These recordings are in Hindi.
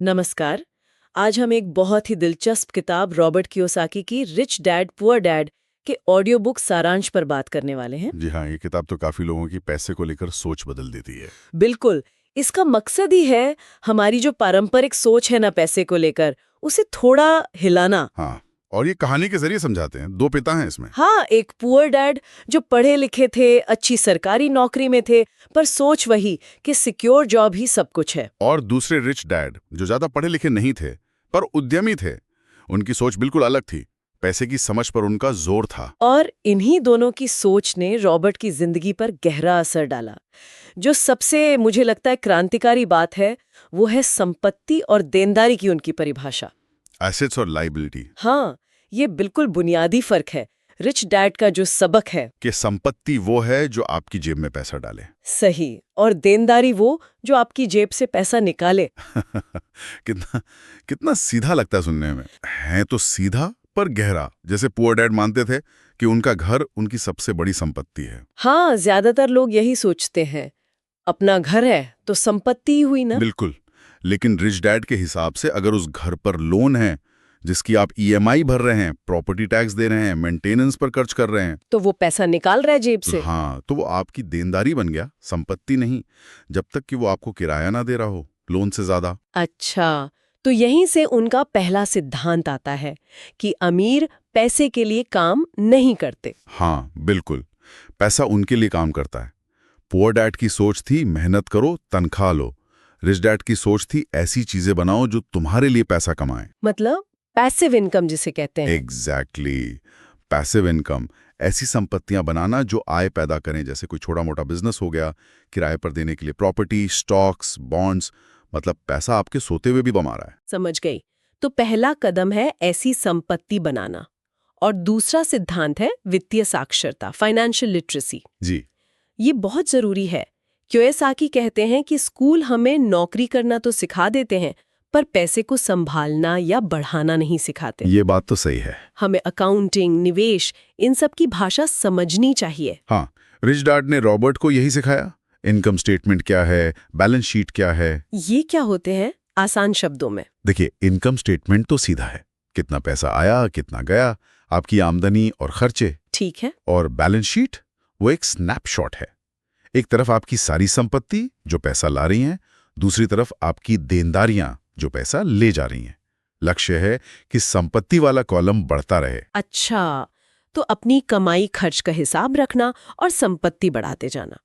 नमस्कार। आज हम एक बहुत ही दिलचस्प किताब रॉबर्ट कियोसाकी की रिच डैड पुअर डैड के ऑडियो बुक सारांश पर बात करने वाले हैं। जी हाँ, ये किताब तो काफी लोगों की पैसे को लेकर सोच बदल देती है। बिल्कुल, इसका मकसद ही है हमारी जो पारंपरिक सोच है ना पैसे को लेकर, उसे थोड़ा हिलाना। हाँ, और ये कहानी के जरिए समझाते हैं। दो पिता हैं इसमें। हाँ, एक पुअर डैड जो पढ़े लिखे थे, अच्छी सरकारी नौकरी में थे, पर सोच वही कि सिक्योर जॉब ही सब कुछ है। और दूसरे रिच डैड जो ज्यादा पढ़े लिखे नहीं थे पर उद्यमी थे। उनकी सोच बिल्कुल अलग थी। पैसे की समझ पर उनका जोर था। और इन्हीं दोनों की सोच ने रॉबर्ट की जिंदगी पर गहरा असर डाला। जो सबसे मुझे लगता है क्रांतिकारी बात है, वो है संपत्ति और देनदारी की उनकी परिभाषा। एसेट्स और लाइबिलिटी। हाँ, ये बिल्कुल बुनियादी फर्क है। रिच डैड का जो सबक है, कि संपत्ति वो है जो आपकी जेब में पैसा डाले। सही, और देनदारी वो जो आपकी जेब से पैसा निकाले। कितना कितना सीधा लगता है सुनने में। है तो सीधा पर गहरा। जैसे पुअर डैड मानते थे कि उनका घर उनकी सबसे बड़ी संपत्ति है। हाँ, ज्यादातर लोग यही सोचते हैं, अपना घर है तो संपत्ति ही हुई ना। बिल्कुल। लेकिन रिच डैड के हिसाब से अगर उस घर पर लोन है जिसकी आप ईएमआई भर रहे हैं, प्रॉपर्टी टैक्स दे रहे हैं, मेंटेनेंस पर खर्च कर रहे हैं, तो वो पैसा निकाल रहा है जेब से। हाँ, तो वो आपकी देनदारी बन गया, संपत्ति नहीं। जब तक कि वो आपको किराया ना दे रहा हो लोन से ज्यादा। अच्छा, तो यहीं से उनका पहला सिद्धांत आता है कि अमीर पैसे के लिए काम नहीं करते। हाँ, बिल्कुल। पैसा उनके लिए काम करता है। पुअर डैड की सोच थी मेहनत करो, तनख्वाह लो। रिच डैड की सोच थी ऐसी चीजें बनाओ जो तुम्हारे लिए पैसा कमाएं। मतलब पैसिव इनकम जिसे कहते हैं। एग्जैक्टली। Passive income. ऐसी संपत्तियां बनाना जो आय पैदा करें, जैसे कोई छोटा मोटा बिजनेस हो गया, किराए पर देने के लिए प्रॉपर्टी, स्टॉक्स, बॉन्ड्स। मतलब पैसा आपके सोते हुए भी कमा रहा है। समझ गई। तो पहला कदम है ऐसी संपत्ति बनाना, और दूसरा सिद्धांत है वित्तीय साक्षरता, फाइनेंशियल लिटरेसी। जी। ये बहुत जरूरी है। कियोसाकी कहते हैं कि स्कूल हमें नौकरी करना तो सिखा देते हैं, पर पैसे को संभालना या बढ़ाना नहीं सिखाते। ये बात तो सही है। हमें अकाउंटिंग, निवेश, इन सब की भाषा समझनी चाहिए। हाँ, रिच डैड ने रॉबर्ट को यही सिखाया। इनकम स्टेटमेंट क्या है, बैलेंस शीट क्या है। ये क्या होते हैं आसान शब्दों में? देखिए, इनकम स्टेटमेंट तो सीधा है, कितना पैसा आया, कितना गया, आपकी आमदनी और खर्चे। ठीक है। और बैलेंस शीट वो एक स्नैपशॉट है। एक तरफ आपकी सारी संपत्ति जो पैसा ला रही हैं, दूसरी तरफ आपकी देनदारियां जो पैसा ले जा रही हैं। लक्ष्य है कि संपत्ति वाला कॉलम बढ़ता रहे। अच्छा, तो अपनी कमाई खर्च का हिसाब रखना और संपत्ति बढ़ाते जाना।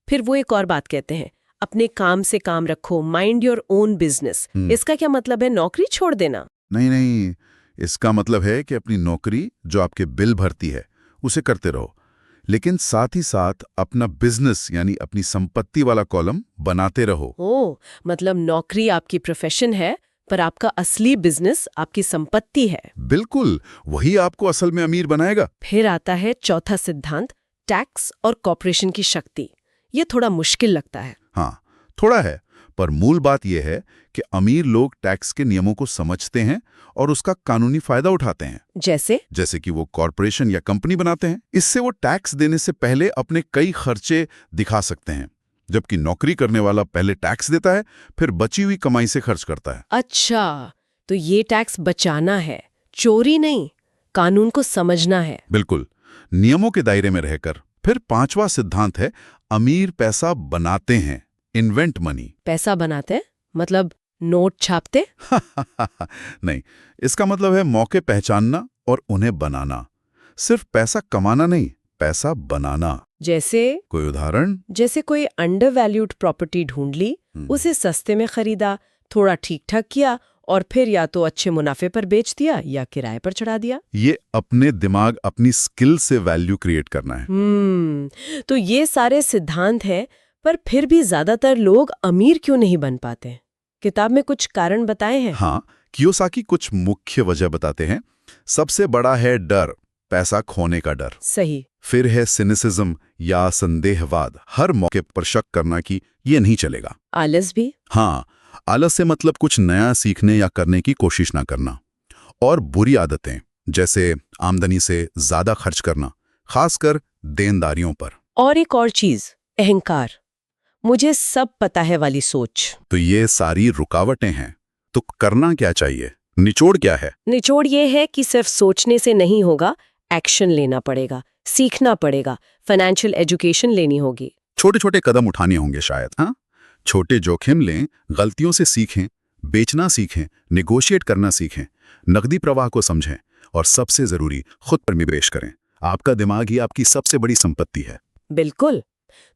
फिर वो एक और बात कहते हैं, अपने काम से काम रखो, माइंड योर ओन बिजनेस। इसका क्या मतलब है, नौकरी छोड़ देना? नहीं नहीं, इसका मतलब है कि अपनी नौकरी जो आपके बिल भरती है उसे करते रहो, लेकिन साथ ही साथ अपना बिजनेस यानी अपनी संपत्ति वाला कॉलम बनाते रहो। ओह, मतलब नौकरी आपकी प्रोफेशन है, पर आपका असली बिजनेस आपकी संपत्ति है। बिल्कुल, वही आपको असल में अमीर बनाएगा। फिर आता है चौथा सिद्धांत, टैक्स और कॉर्पोरेशन की शक्ति। ये थोड़ा मुश्किल लगता है। हाँ, थोड़ा है, पर मूल बात यह है कि अमीर लोग टैक्स के नियमों को समझते हैं और उसका कानूनी फायदा उठाते हैं। जैसे कि वो कॉर्पोरेशन या कंपनी बनाते हैं। इससे वो टैक्स देने से पहले अपने कई खर्चे दिखा सकते हैं, जबकि नौकरी करने वाला पहले टैक्स देता है, फिर बची हुई कमाई से खर्च करता है। अच्छा, तो ये टैक्स बचाना है, चोरी नहीं, कानून को समझना है। बिल्कुल, नियमों के दायरे में रहकर। फिर पांचवा सिद्धांत है, अमीर पैसा बनाते हैं, इन्वेंट मनी। पैसा बनाते हैं मतलब नोट छापते? नहीं, इसका मतलब है मौके पहचानना और उन्हें बनाना। सिर्फ पैसा कमाना नहीं, पैसा बनाना। जैसे कोई उदाहरण? जैसे कोई अंडर वैल्यूड प्रॉपर्टी ढूंढ ली, उसे सस्ते में खरीदा, थोड़ा ठीक ठाक किया, और फिर या तो अच्छे मुनाफे पर बेच दिया या किराए पर चढ़ा दिया। ये अपने दिमाग, अपनी स्किल से वैल्यू क्रिएट करना है। तो ये सारे सिद्धांत हैं, पर फिर भी ज्यादातर लोग अमीर क्यों नहीं बन पाते? किताब में कुछ कारण बताए हैं। हाँ, कियोसाकी कुछ मुख्य वजह बताते हैं। सबसे बड़ा है डर, पैसा खोने का डर। सही। फिर है सिनिसिज्म या संदेहवाद, हर मौके पर शक करना कि ये नहीं चलेगा। आलस भी। हाँ, आलस से मतलब कुछ नया सीखने या करने की कोशिश ना करना। और बुरी आदतें, जैसे आमदनी से ज्यादा खर्च करना, खासकर देनदारियों पर। और एक और चीज, अहंकार, मुझे सब पता है वाली सोच। तो ये सारी रुकावटें हैं। तो करना क्या चाहिए? निचोड़ क्या है? निचोड़ ये है कि सिर्फ सोचने से नहीं होगा, एक्शन लेना पड़ेगा, सीखना पड़ेगा, फाइनेंशियल एजुकेशन लेनी होगी। छोटे छोटे कदम उठाने होंगे शायद। हाँ, छोटे जोखिम लें, गलतियों से सीखें, बेचना सीखें, नेगोशिएट करना सीखें, नकदी प्रवाह को समझें और सबसे जरूरी खुद पर निवेश करें। आपका दिमाग ही आपकी सबसे बड़ी संपत्ति है। बिल्कुल।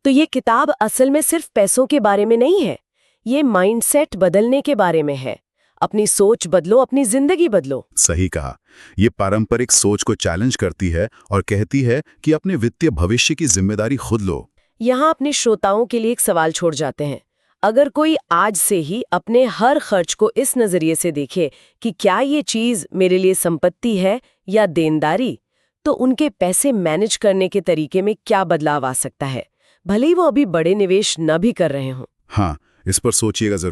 तो ये किताब असल में सिर्फ पैसों के बारे में नहीं है, ये माइंडसेट बदलने के बारे में है। अपनी सोच बदलो, अपनी जिंदगी बदलो। सही कहा। ये पारंपरिक सोच को चैलेंज करती है और कहती है कि अपने वित्तीय भविष्य की जिम्मेदारी खुद लो। यहाँ अपने श्रोताओं के लिए एक सवाल छोड़ जाते हैं। अगर कोई आज से ही अपने हर खर्च को इस नजरिए से देखे कि क्या ये चीज मेरे लिए संपत्ति है या देनदारी, तो उनके पैसे मैनेज करने के तरीके में क्या बदलाव आ सकता है, भले ही वो अभी बड़े निवेश न भी कर रहे हों। हाँ, इस पर सोचिएगा जरूर।